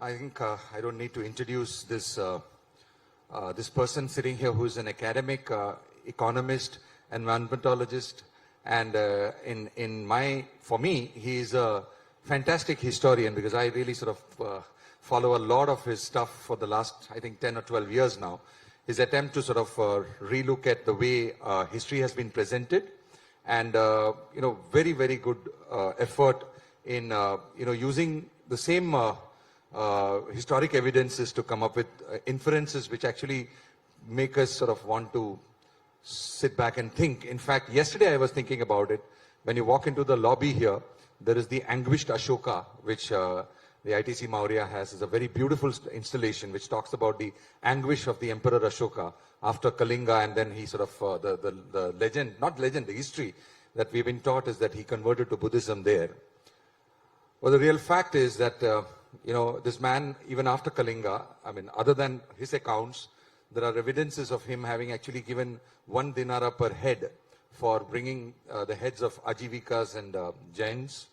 I think I don't need to introduce this person sitting here who is an academic, economist, environmentologist, and for me, he is a fantastic historian because I really sort of follow a lot of his stuff for the last, I think, 10 or 12 years now. His attempt to sort of relook at the way history has been presented, and very, very good effort in using the same historic evidences to come up with inferences which actually make us sort of want to sit back and think. In fact, yesterday I was thinking about it. When you walk into the lobby here, there is the anguished Ashoka, which the ITC Maurya has. Is a very beautiful installation which talks about the anguish of the Emperor Ashoka after Kalinga, and then he sort of, the legend, not legend, the history that we've been taught is that he converted to Buddhism there. Well, the real fact is that, this man, even after Kalinga, I mean, other than his accounts, there are evidences of him having actually given 1 dinara per head for bringing the heads of Ajivikas and Jains.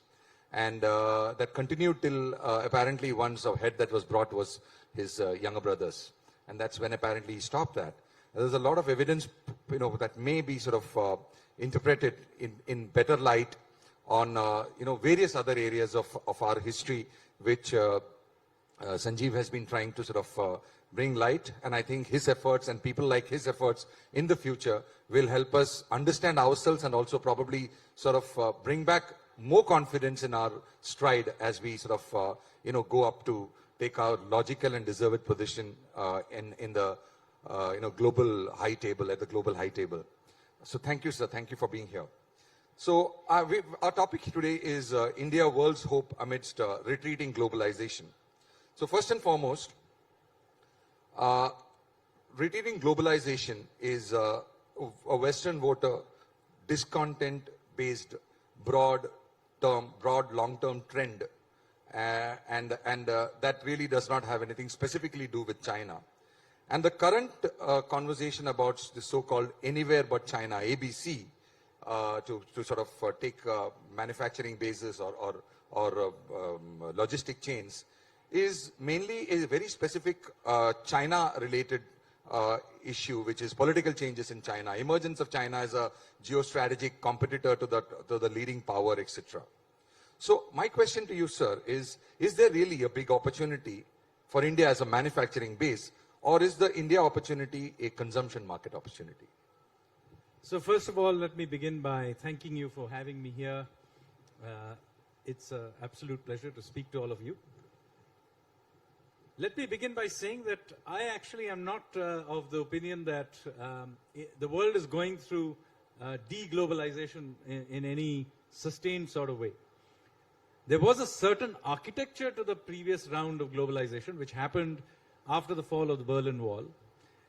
And that continued till apparently once a head that was brought was his younger brother's. And that's when apparently he stopped that. And there's a lot of evidence, that may be sort of interpreted in better light on, various other areas of our history, which Sanjeev has been trying to sort of bring light. And I think his efforts and people like his efforts in the future will help us understand ourselves and also probably sort of bring back more confidence in our stride as we sort of, go up to take our logical and deserved position in the, global high table, at the global high table. So thank you, sir. Thank you for being here. So our topic today is India, world's hope amidst retreating globalization. So first and foremost, retreating globalization is a Western voter discontent-based broad long-term trend, and that really does not have anything specifically to do with China. And the current conversation about the so-called anywhere but China, ABC, to sort of take manufacturing bases or logistic chains, is mainly a very specific China-related issue, which is political changes in China, emergence of China as a geostrategic competitor to the leading power, etc. So my question to you, sir, is there really a big opportunity for India as a manufacturing base, or is the India opportunity a consumption market opportunity? So first of all, let me begin by thanking you for having me here. It's an absolute pleasure to speak to all of you. Let me begin by saying that I actually am not of the opinion that the world is going through de-globalization in any sustained sort of way. There was a certain architecture to the previous round of globalization, which happened after the fall of the Berlin Wall.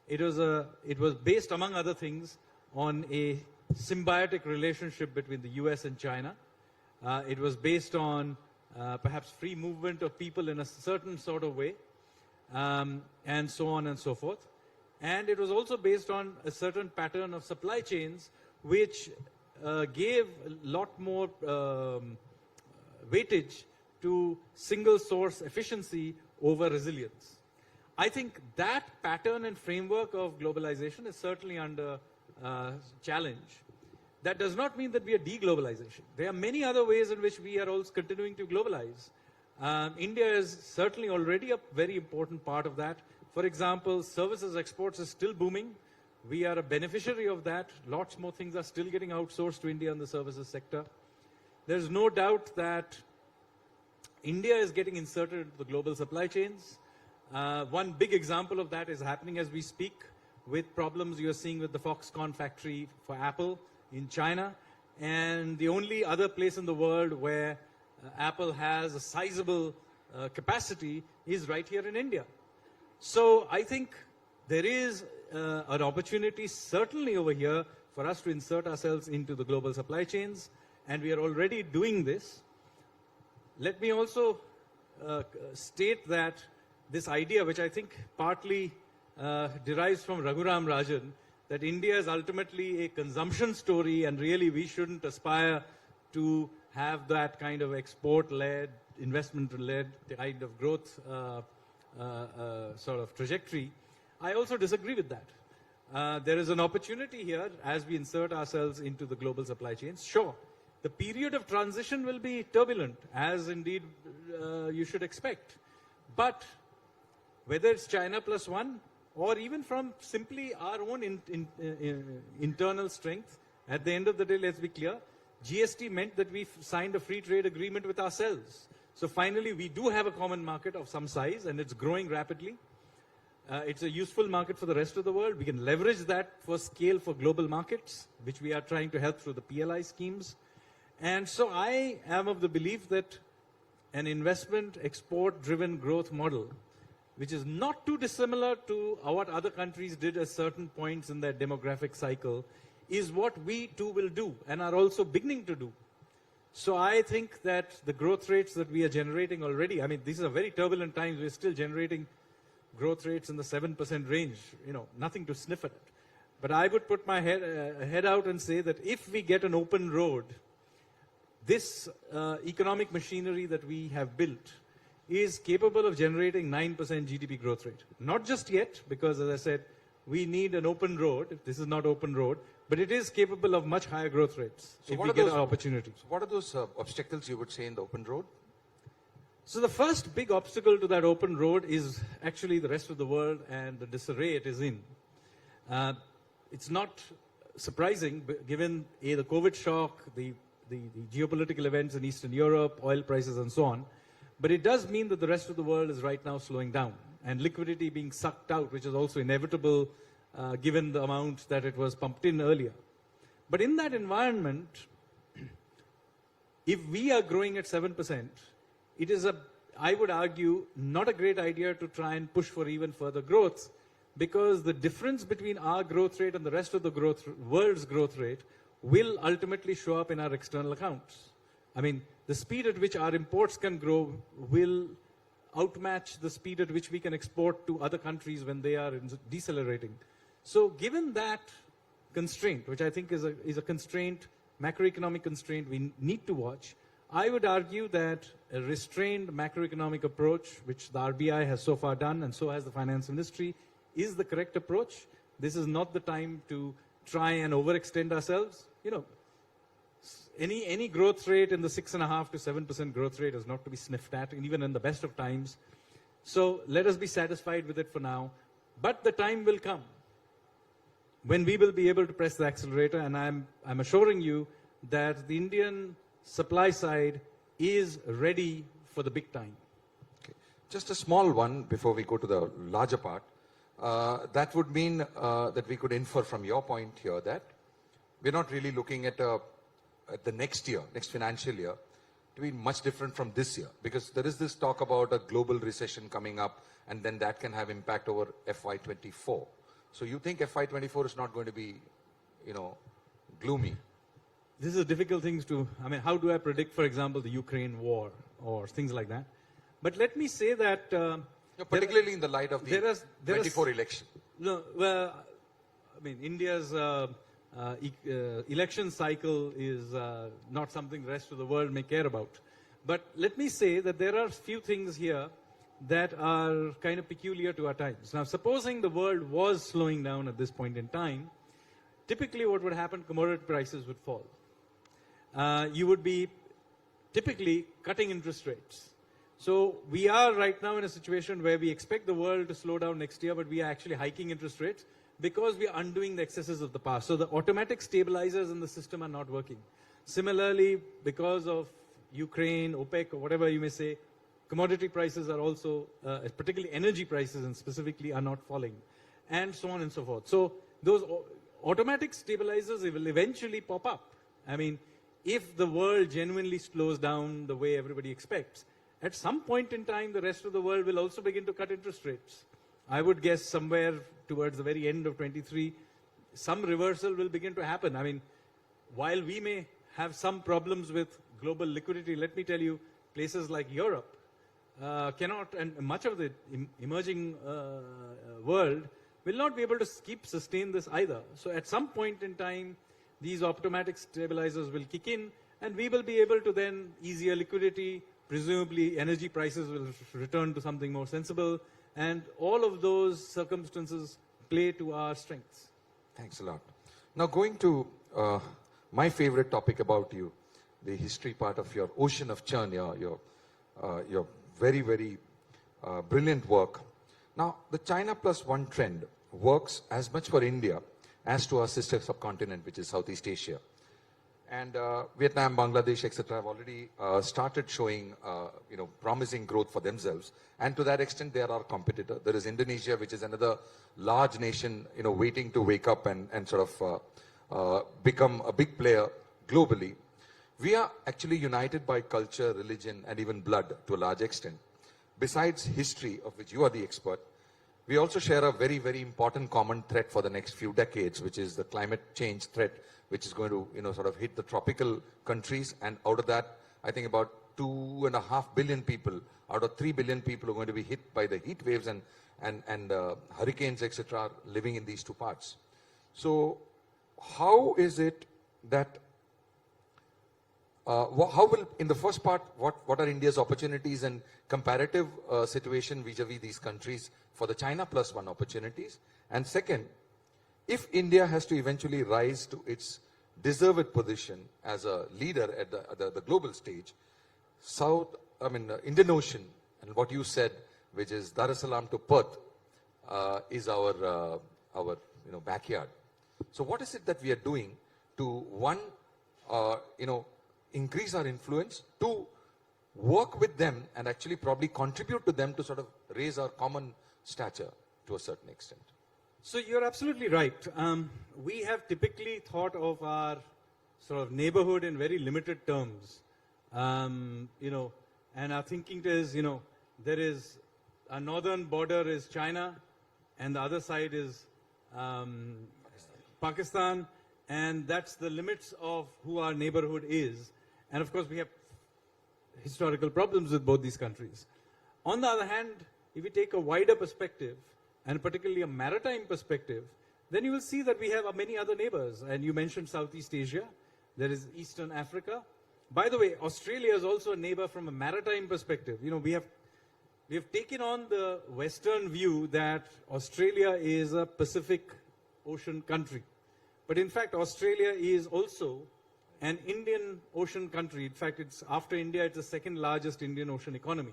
It was based, among other things, on a symbiotic relationship between the US and China. It was based on perhaps free movement of people in a certain sort of way. And so on and so forth. And it was also based on a certain pattern of supply chains which gave a lot more weightage to single source efficiency over resilience. I think that pattern and framework of globalization is certainly under challenge. That does not mean that we are de-globalization. There are many other ways in which we are also continuing to globalize. India is certainly already a very important part of that. For example, services exports is still booming. We are a beneficiary of that. Lots more things are still getting outsourced to India in the services sector. There's no doubt that India is getting inserted into the global supply chains. One big example of that is happening as we speak with problems you're seeing with the Foxconn factory for Apple in China. And the only other place in the world where Apple has a sizable capacity is right here in India. So I think there is an opportunity certainly over here for us to insert ourselves into the global supply chains, and we are already doing this. Let me also state that this idea, which I think partly derives from Raghuram Rajan, that India is ultimately a consumption story and really we shouldn't aspire to have that kind of export-led investment-led kind of growth sort of trajectory, I also disagree with that. There is an opportunity here as we insert ourselves into the global supply chains. Sure, the period of transition will be turbulent, as indeed you should expect. But whether it's China plus one, or even from simply our own internal strength, at the end of the day, let's be clear, GST meant that we signed a free trade agreement with ourselves. So finally, we do have a common market of some size, and it's growing rapidly. It's a useful market for the rest of the world. We can leverage that for scale for global markets, which we are trying to help through the PLI schemes. And so I am of the belief that an investment export-driven growth model, which is not too dissimilar to what other countries did at certain points in their demographic cycle, is what we too will do and are also beginning to do. So I think that the growth rates that we are generating already, I mean, these are very turbulent times, we're still generating growth rates in the 7% range, nothing to sniff at. But I would put my head out and say that if we get an open road, this economic machinery that we have built is capable of generating 9% GDP growth rate. Not just yet, because as I said, we need an open road. This is not open road, but it is capable of much higher growth rates if we get an opportunity. So what are those obstacles you would say in the open road? So the first big obstacle to that open road is actually the rest of the world and the disarray it is in. It's not surprising, given the COVID shock, the geopolitical events in Eastern Europe, oil prices and so on. But it does mean that the rest of the world is right now slowing down and liquidity being sucked out, which is also inevitable given the amount that it was pumped in earlier. But in that environment, if we are growing at 7%, it is, I would argue, not a great idea to try and push for even further growth, because the difference between our growth rate and the rest of the world's growth rate will ultimately show up in our external accounts. I mean, the speed at which our imports can grow will outmatch the speed at which we can export to other countries when they are decelerating. So given that constraint, which I think is a constraint, macroeconomic constraint we need to watch, I would argue that a restrained macroeconomic approach, which the RBI has so far done and so has the finance ministry, is the correct approach. This is not the time to try and overextend ourselves. Any growth rate in the 6.5% to 7% growth rate is not to be sniffed at, and even in the best of times. So let us be satisfied with it for now. But the time will come when we will be able to press the accelerator, and I'm assuring you that the Indian supply side is ready for the big time. Okay. Just a small one before we go to the larger part. That would mean that we could infer from your point here that we're not really looking at the next financial year, to be much different from this year, because there is this talk about a global recession coming up, and then that can have impact over FY24. So you think FY24 is not going to be, gloomy? This is a difficult thing how do I predict, for example, the Ukraine war or things like that? But let me say that... particularly in the light of the 24 election. No, well, India's election cycle is not something the rest of the world may care about. But let me say that there are few things here that are kind of peculiar to our times. Now, supposing the world was slowing down at this point in time, typically what would happen, commodity prices would fall. You would be typically cutting interest rates. So we are right now in a situation where we expect the world to slow down next year, but we are actually hiking interest rates because we are undoing the excesses of the past. So the automatic stabilizers in the system are not working. Similarly, because of Ukraine, OPEC, or whatever you may say, commodity prices are also, particularly energy prices and specifically, are not falling, and so on and so forth. So those automatic stabilizers will eventually pop up. If the world genuinely slows down the way everybody expects, at some point in time, the rest of the world will also begin to cut interest rates. I would guess somewhere towards the very end of 23, some reversal will begin to happen. While we may have some problems with global liquidity, let me tell you, places like Europe cannot, and much of the emerging world will not be able to sustain this either. So at some point in time, these automatic stabilizers will kick in, and we will be able to then easier liquidity, presumably energy prices will return to something more sensible, and all of those circumstances play to our strengths. Thanks a lot. Now going to my favorite topic about you, the history part of your ocean of churn, your very, very brilliant work. Now, the China Plus One trend works as much for India as to our sister subcontinent, which is Southeast Asia. And Vietnam, Bangladesh, etc. have already started showing, promising growth for themselves. And to that extent, they are our competitor. There is Indonesia, which is another large nation, waiting to wake up and sort of become a big player globally. We are actually united by culture, religion, and even blood to a large extent. Besides history, of which you are the expert, we also share a very, very important common threat for the next few decades, which is the climate change threat, which is going to, sort of hit the tropical countries. And out of that, I think about 2.5 billion people out of 3 billion people are going to be hit by the heat waves and hurricanes, etc., living in these two parts. So how is it that how will, in the first part, what are India's opportunities and comparative situation vis-a-vis these countries for the China Plus One opportunities? And second, if India has to eventually rise to its deserved position as a leader at the global stage, Indian Ocean, and what you said, which is Dar es Salaam to Perth, is our backyard. So what is it that we are doing to, one, increase our influence, two, work with them and actually probably contribute to them to sort of raise our common stature to a certain extent? So you're absolutely right. We have typically thought of our sort of neighborhood in very limited terms. And our thinking is, there is a northern border is China, and the other side is Pakistan, and that's the limits of who our neighborhood is. And of course, we have historical problems with both these countries. On the other hand, if we take a wider perspective, and particularly a maritime perspective, then you will see that we have many other neighbors. And you mentioned Southeast Asia. There is Eastern Africa. By the way, Australia is also a neighbor from a maritime perspective. We have taken on the Western view that Australia is a Pacific Ocean country. But in fact, Australia is also an Indian Ocean country. In fact, it's after India, it's the second largest Indian Ocean economy.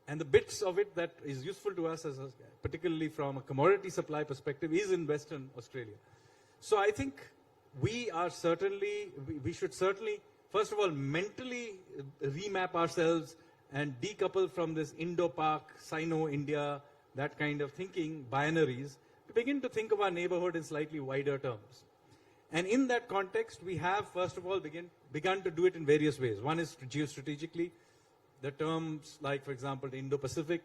And the bits of it that is useful to us, particularly from a commodity supply perspective, is in Western Australia. So I think we should certainly, first of all, mentally remap ourselves and decouple from this Indo-Pak, Sino-India, that kind of thinking, binaries, to begin to think of our neighborhood in slightly wider terms. And in that context, we have, first of all, begun to do it in various ways. One is geostrategically, the terms like, for example, the Indo-Pacific,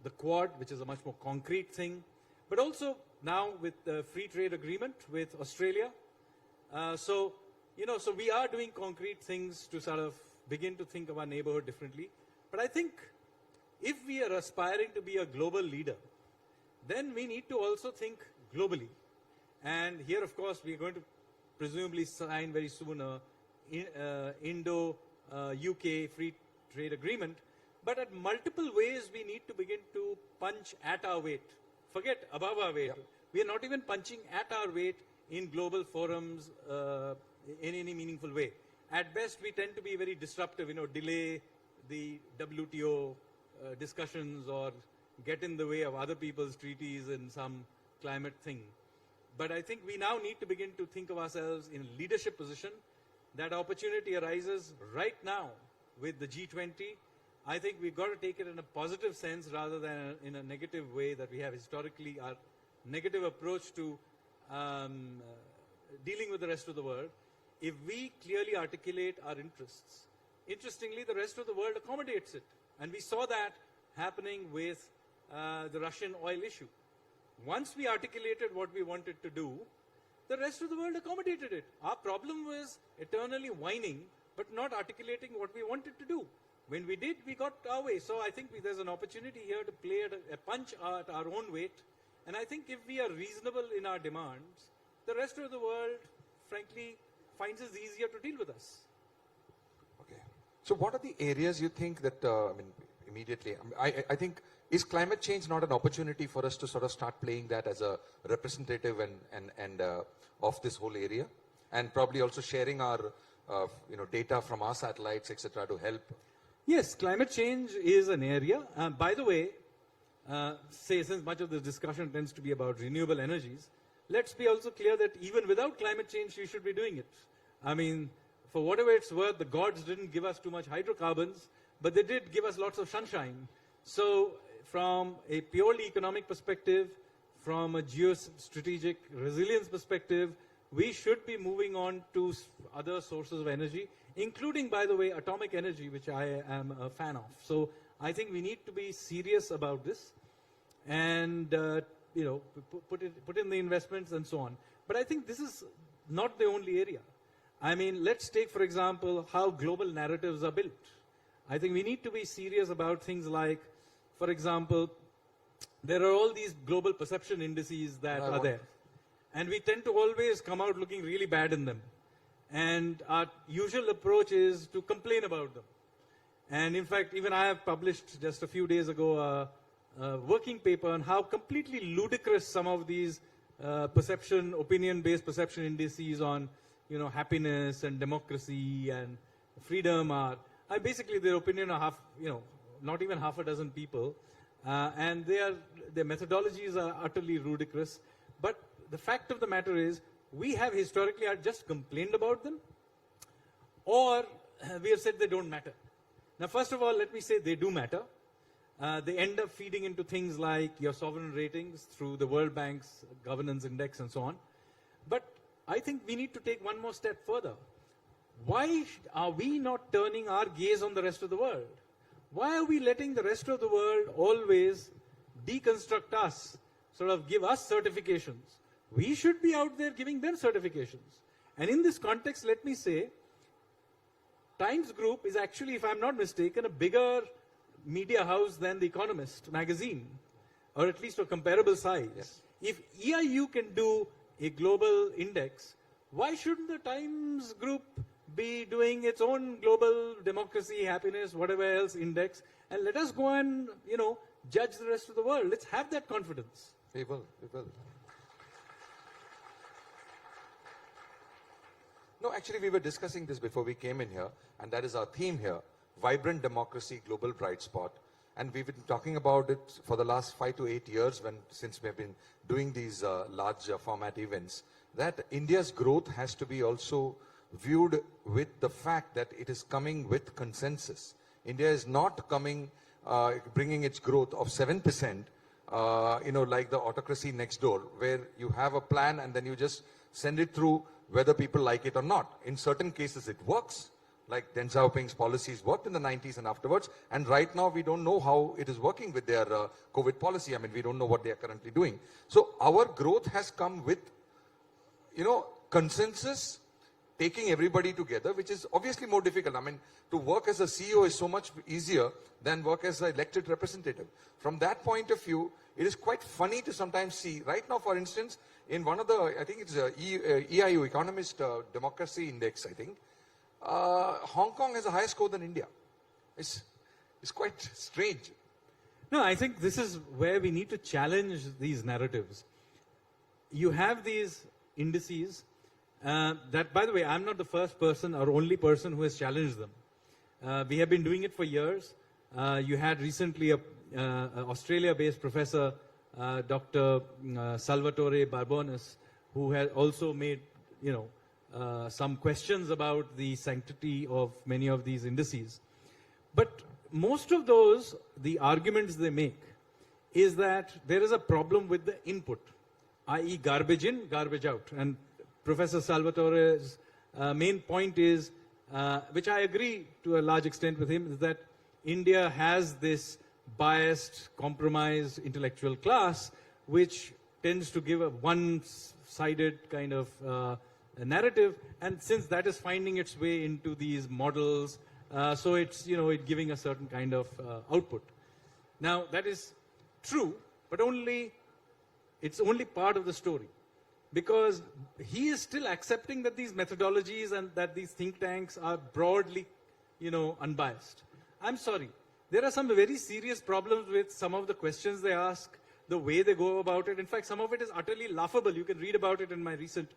the Quad, which is a much more concrete thing, but also now with the free trade agreement with Australia. So we are doing concrete things to sort of begin to think of our neighborhood differently. But I think if we are aspiring to be a global leader, then we need to also think globally. And here, of course, we are going to presumably sign very soon a Indo-UK free trade agreement. But at multiple ways, we need to begin to punch at our weight. Forget above our weight. Yeah. We are not even punching at our weight in global forums in any meaningful way. At best, we tend to be very disruptive, delay the WTO discussions or get in the way of other people's treaties in some climate thing. But I think we now need to begin to think of ourselves in a leadership position. That opportunity arises right now with the G20. I think we've got to take it in a positive sense rather than in a negative way that we have historically, our negative approach to dealing with the rest of the world. If we clearly articulate our interests, interestingly, the rest of the world accommodates it. And we saw that happening with the Russian oil issue. Once we articulated what we wanted to do, the rest of the world accommodated it. Our problem was eternally whining, but not articulating what we wanted to do. When we did, we got our way. So I think there's an opportunity here to play a punch at our own weight. And I think if we are reasonable in our demands, the rest of the world, frankly, finds it easier to deal with us. Okay. So what are the areas you think that, I mean, immediately, I think, is climate change not an opportunity for us to sort of start playing that as a representative and of this whole area? And probably also sharing our, data from our satellites, etc., to help. Yes, climate change is an area. By the way, since much of this discussion tends to be about renewable energies, let's be also clear that even without climate change, you should be doing it. I mean, for whatever it's worth, the gods didn't give us too much hydrocarbons, but they did give us lots of sunshine. So from a purely economic perspective, from a geostrategic resilience perspective, we should be moving on to other sources of energy, including, by the way, atomic energy, which I am a fan of. So I think we need to be serious about this and, put in the investments and so on. But I think this is not the only area. I mean, let's take, for example, how global narratives are built. I think we need to be serious about things like, for example, there are all these global perception indices that are there. And we tend to always come out looking really bad in them. And our usual approach is to complain about them. And in fact, even I have published just a few days ago a working paper on how completely ludicrous some of these opinion-based perception indices on, happiness and democracy and freedom are. Basically, their opinion of not even half a dozen people. And their methodologies are utterly ludicrous. But the fact of the matter is, we have historically just complained about them, or we have said they don't matter. Now, first of all, let me say they do matter. They end up feeding into things like your sovereign ratings through the World Bank's governance index and so on. But I think we need to take one more step further. Why are we not turning our gaze on the rest of the world? Why are we letting the rest of the world always deconstruct us, sort of give us certifications? We should be out there giving them certifications. And in this context, let me say, Times Group is actually, if I'm not mistaken, a bigger media house than The Economist magazine, or at least a comparable size. Yes. If EIU can do a global index, why shouldn't the Times Group be doing its own global democracy, happiness, whatever else index, and let us go and, judge the rest of the world. Let's have that confidence. We will. No, actually, we were discussing this before we came in here, and that is our theme here, Vibrant Democracy, Global Bright Spot. And we've been talking about it for the last 5 to 8 years since we've been doing these large format events, that India's growth has to be also viewed with the fact that it is coming with consensus. India is not coming, bringing its growth of 7%, like the autocracy next door, where you have a plan and then you just send it through whether people like it or not. In certain cases it works, like Deng Xiaoping's policies worked in the 90s and afterwards, and right now we don't know how it is working with their COVID policy. I mean, we don't know what they are currently doing. So our growth has come with, consensus, taking everybody together, which is obviously more difficult. I mean, to work as a CEO is so much easier than work as an elected representative. From that point of view, it is quite funny to sometimes see. Right now, for instance, in one of the, I think it's EIU, Economist Democracy Index, I think, Hong Kong has a higher score than India. It's quite strange. No, I think this is where we need to challenge these narratives. You have these indices that, by the way, I'm not the first person or only person who has challenged them. We have been doing it for years. You had recently an Australia-based professor, Dr. Salvatore Barbones, who had also made, some questions about the sanctity of many of these indices. But most of those, the arguments they make, is that there is a problem with the input, i.e. garbage in, garbage out. And Professor Salvatore's main point is, which I agree to a large extent with him, is that India has this biased, compromised intellectual class, which tends to give a one-sided kind of a narrative, and since that is finding its way into these models, so it's, it giving a certain kind of output. Now, that is true, but it's only part of the story, because he is still accepting that these methodologies and that these think tanks are broadly, unbiased. I'm sorry. There are some very serious problems with some of the questions they ask, the way they go about it. In fact, some of it is utterly laughable. You can read about it in my recent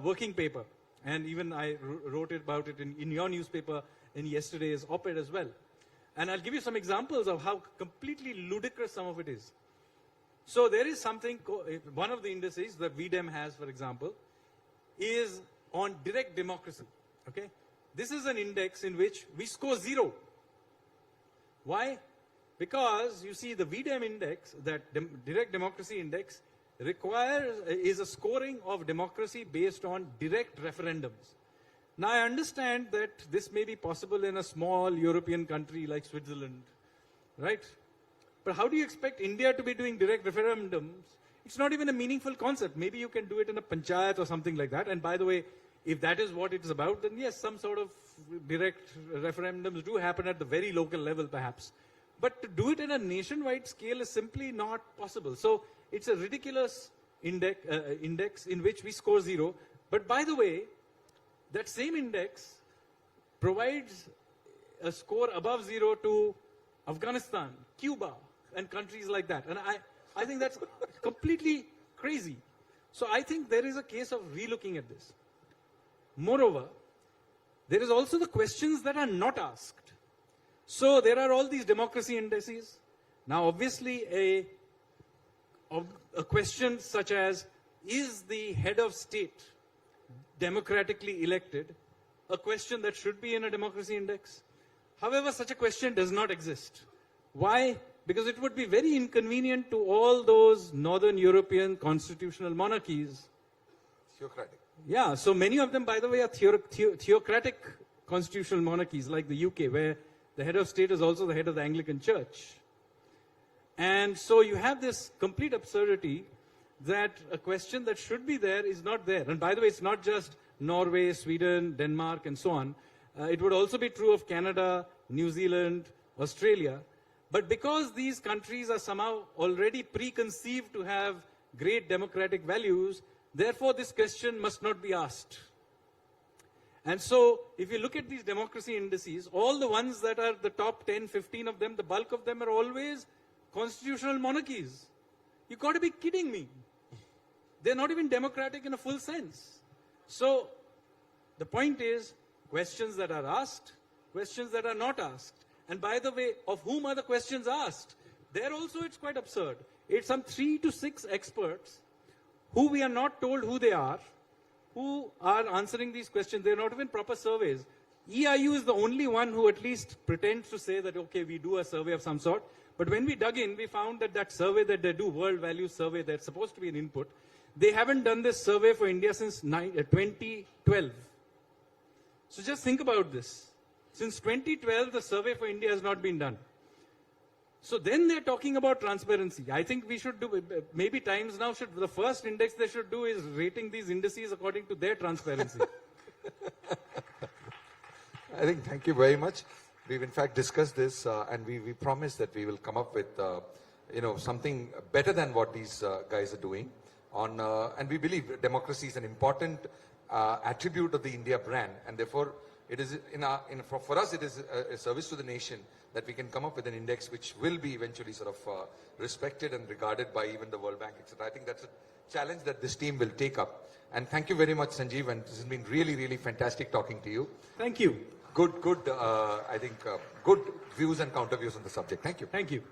working paper. And even I wrote about it in your newspaper in yesterday's op-ed as well. And I'll give you some examples of how completely ludicrous some of it is. So there is something, one of the indices that VDEM has, for example, is on direct democracy. Okay? This is an index in which we score 0. Why? Because you see the VDEM index, that direct democracy index, is a scoring of democracy based on direct referendums. Now I understand that this may be possible in a small European country like Switzerland, right? But how do you expect India to be doing direct referendums? It's not even a meaningful concept. Maybe you can do it in a panchayat or something like that. And by the way, if that is what it's about, then yes, some sort of direct referendums do happen at the very local level perhaps. But to do it in a nationwide scale is simply not possible. So it's a ridiculous index in which we score 0. But by the way, that same index provides a score above 0 to Afghanistan, Cuba, and countries like that. And I think that's completely crazy. So I think there is a case of relooking at this. Moreover, there is also the questions that are not asked. So there are all these democracy indices. Now obviously a question such as, is the head of state democratically elected, a question that should be in a democracy index? However, such a question does not exist. Why? Because it would be very inconvenient to all those Northern European constitutional monarchies. Theocratic. Yeah, so many of them, by the way, are theocratic constitutional monarchies, like the UK, where the head of state is also the head of the Anglican Church. And so you have this complete absurdity that a question that should be there is not there. And by the way, it's not just Norway, Sweden, Denmark, and so on. It would also be true of Canada, New Zealand, Australia. But because these countries are somehow already preconceived to have great democratic values, therefore this question must not be asked. And so if you look at these democracy indices, all the ones that are the top 10, 15 of them, the bulk of them are always constitutional monarchies. You've got to be kidding me. They're not even democratic in a full sense. So the point is, questions that are asked, questions that are not asked. And by the way, of whom are the questions asked? There also it's quite absurd. It's some 3 to 6 experts who we are not told who they are, who are answering these questions. They're not even proper surveys. EIU is the only one who at least pretends to say that, okay, we do a survey of some sort. But when we dug in, we found that that survey that they do, World Values Survey, that's supposed to be an input, they haven't done this survey for India since 2012. So just think about this. Since 2012, the survey for India has not been done. So then they're talking about transparency. I think we should do, maybe Times Now should, the first index they should do is rating these indices according to their transparency. I think, thank you very much. We've in fact discussed this and we promise that we will come up with, something better than what these guys are doing. And we believe democracy is an important attribute of the India brand, and therefore it is for us it is a service to the nation that we can come up with an index which will be eventually sort of respected and regarded by even the World Bank, etc. I think that's a challenge that this team will take up. And thank you very much, Sanjeev, and this has been really, really fantastic talking to you. Thank you. Good, I think, good views and counter views on the subject. Thank you. Thank you.